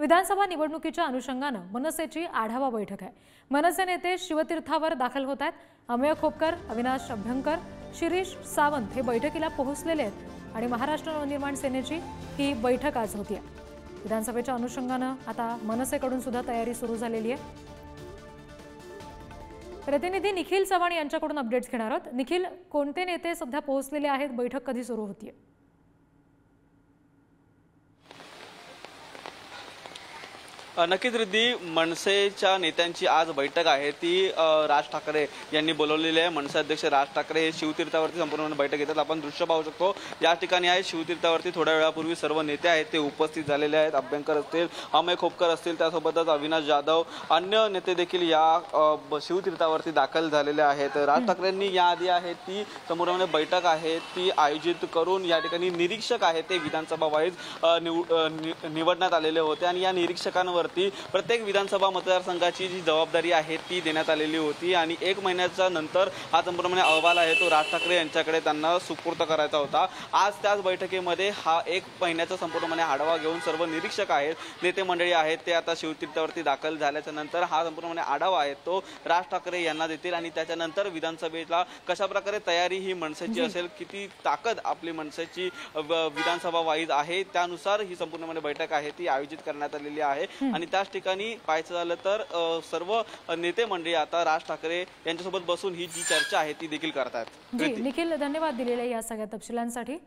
विधानसभा निवडणुकीच्या अनुषंगानं मनसेची आढावा बैठक आहे। मनसे नेते शिवतीर्थावर दाखल होत आहेत। अमेय खोपकर, अविनाश अभ्यंकर, शिरीष सावंत हे बैठकीला पोहोचलेले आहेत आणि महाराष्ट्र नवनिर्माण सेनेची ही बैठक आज होती आहे। विधानसभेच्या अनुषंगानं आता मनसेकडून सुद्धा तयारी सुरू झालेली आहे। प्रतिनिधी निखिल चव्हाण यांच्याकडून अपडेट्स घेणार आहोत। निखिल, कोणते नेते सध्या पोहोचलेले आहेत? बैठक कधी सुरू होतीये? नक्कीच रिद्धी, मनसेच्या नेत्यांची आज बैठक आहे ती राज ठाकरे यांनी बोलवलेली आहे। मनसे अध्यक्ष राज ठाकरे हे शिवतीर्थावरती संपूर्ण बैठक घेतात। आपण दृश्य पाहू शकतो या ठिकाणी आहे शिवतीर्थावरती थोड्या वेळापूर्वी सर्व नेते आहेत ते उपस्थित झालेले आहेत। अभ्यंकर असतील, अमेय खोपकर असतील, त्यासोबतच अविनाश जाधव, अन्य नेते देखील या शिवतीर्थावरती दाखल झालेले आहेत। राज ठाकरेंनी याआधी आहे ती संपूर्ण बैठक आहे ती आयोजित करून या ठिकाणी निरीक्षक आहेत ते विधानसभा वाईज निवडण्यात आलेले होते आणि या निरीक्षकांवर प्रत्येक विधानसभा मतदारसंघाची जी जबाबदारी आहे ती देण्यात आलेली होती आणि 1 महिन्याच्या नंतर हा संपूर्णपणे अहवाल आहे तो राज ठाकरे यांच्याकडे त्यांना सुपूर्द करायचा होता। आज त्याच बैठकीमध्ये हा 1 महिन्याचा संपूर्णपणे आढावा घेऊन सर्व निरीक्षक आहेत, नेते मंडळी आहेत ते आता शिवतीर्थावरती दाखल झाल्याच्या नंतर हा संपूर्णपणे आढावा आहे तो राज ठाकरे यांना देतील आणि त्याच्यानंतर विधानसभेला कशा प्रकारे तयारी ही मनसेची असेल, किती ताकद आपली मनसेची विधानसभा वाईज आहे त्यानुसार ही संपूर्णपणे बैठक आहे ती आयोजित करण्यात आलेली आहे। आणि त्याच ठिकाणी पाहायचं झालं तर सर्व नेते मंडळी आता राज ठाकरे यांच्यासोबत बसून ही जी चर्चा आहे ती देखील करतात। निखिल, धन्यवाद दिलेल्या या सगळ्या तपशिलांसाठी।